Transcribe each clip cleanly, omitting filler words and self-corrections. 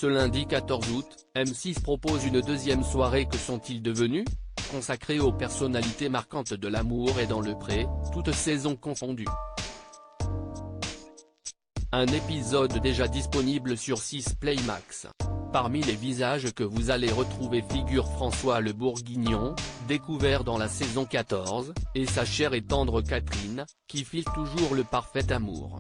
Ce lundi 14 août, M6 propose une deuxième soirée Que sont-ils devenus?, consacrée aux personnalités marquantes de l'amour et dans le pré, toutes saisons confondues. Un épisode déjà disponible sur 6 Play Max. Parmi les visages que vous allez retrouver figure François le Bourguignon, découvert dans la saison 14, et sa chère et tendre Catherine, qui file toujours le parfait amour.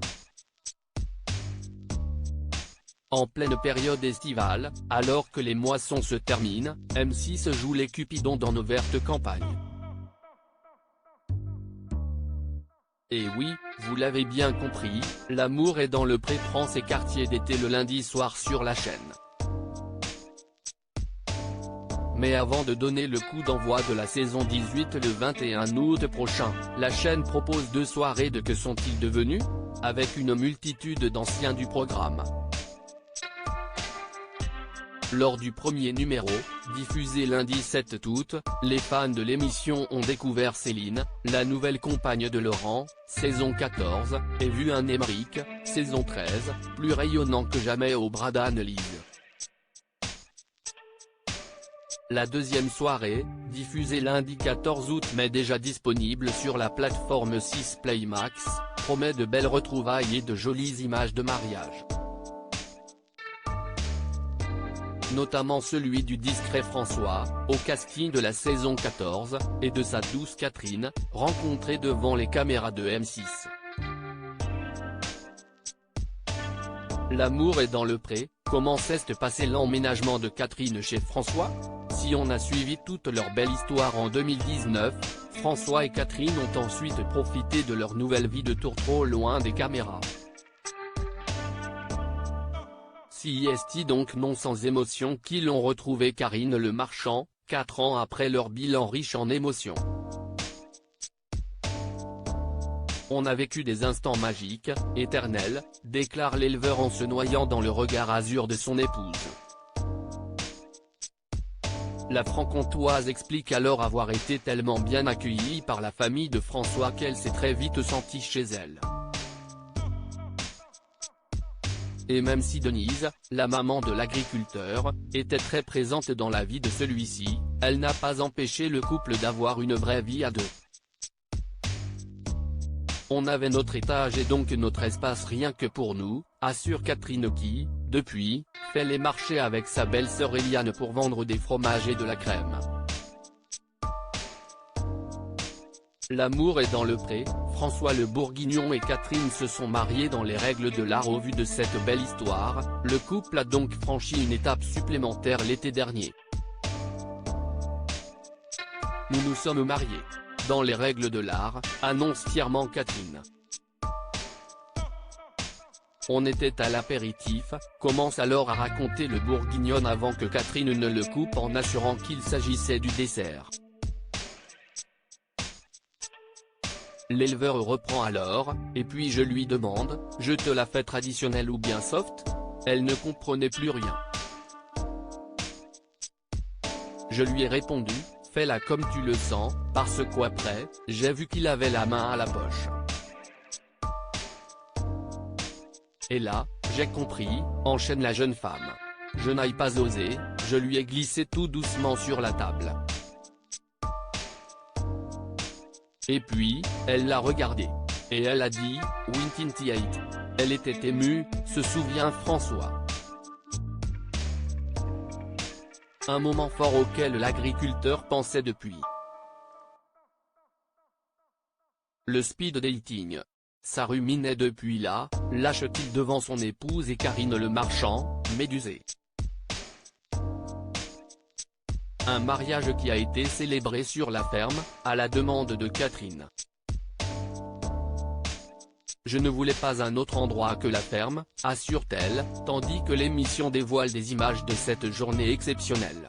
En pleine période estivale, alors que les moissons se terminent, M6 joue les Cupidons dans nos vertes campagnes. Et oui, vous l'avez bien compris, l'amour est dans le pré prend ses quartiers d'été le lundi soir sur la chaîne. Mais avant de donner le coup d'envoi de la saison 18 le 21 août prochain, la chaîne propose 2 soirées de Que sont-ils devenus?, avec une multitude d'anciens du programme. Lors du premier numéro, diffusé lundi 7 août, les fans de l'émission ont découvert Céline, la nouvelle compagne de Laurent, saison 14, et vu un Émeric, saison 13, plus rayonnant que jamais au bras d'Anne-Lise. La deuxième soirée, diffusée lundi 14 août mais déjà disponible sur la plateforme 6 Play Max, promet de belles retrouvailles et de jolies images de mariage. Notamment celui du discret François, au casting de la saison 14, et de sa douce Catherine, rencontrée devant les caméras de M6. L'amour est dans le pré, comment s'est passé l'emménagement de Catherine chez François? Si on a suivi toute leur belle histoire en 2019, François et Catherine ont ensuite profité de leur nouvelle vie de tour trop loin des caméras. Si est donc non sans émotion qu'ils ont retrouvé Karine Le Marchand, 4 ans après leur bilan riche en émotions. On a vécu des instants magiques, éternels, déclare l'éleveur en se noyant dans le regard azur de son épouse. La franc-comtoise explique alors avoir été tellement bien accueillie par la famille de François qu'elle s'est très vite sentie chez elle. Et même si Denise, la maman de l'agriculteur, était très présente dans la vie de celui-ci, elle n'a pas empêché le couple d'avoir une vraie vie à deux. On avait notre étage et donc notre espace rien que pour nous, assure Catherine qui, depuis, fait les marchés avec sa belle-sœur Eliane pour vendre des fromages et de la crème. L'amour est dans le pré, François le Bourguignon et Catherine se sont mariés dans les règles de l'art au vu de cette belle histoire, le couple a donc franchi une étape supplémentaire l'été dernier. Nous nous sommes mariés. Dans les règles de l'art, annonce fièrement Catherine. On était à l'apéritif, commence alors à raconter le Bourguignon avant que Catherine ne le coupe en assurant qu'il s'agissait du dessert. L'éleveur reprend alors, et puis je lui demande, je te la fais traditionnelle ou bien soft? Elle ne comprenait plus rien. Je lui ai répondu, fais-la comme tu le sens, parce qu'après, j'ai vu qu'il avait la main à la poche. Et là, j'ai compris, enchaîne la jeune femme. Je n'ai pas osé, je lui ai glissé tout doucement sur la table. Et puis, elle l'a regardé. Et elle a dit, Wintintiate. Elle était émue, se souvient François. Un moment fort auquel l'agriculteur pensait depuis. Le speed dating. Ça ruminait depuis là, lâche-t-il devant son épouse et Karine Le Marchand, médusée. Un mariage qui a été célébré sur la ferme, à la demande de Catherine. Je ne voulais pas un autre endroit que la ferme, assure-t-elle, tandis que l'émission dévoile des images de cette journée exceptionnelle.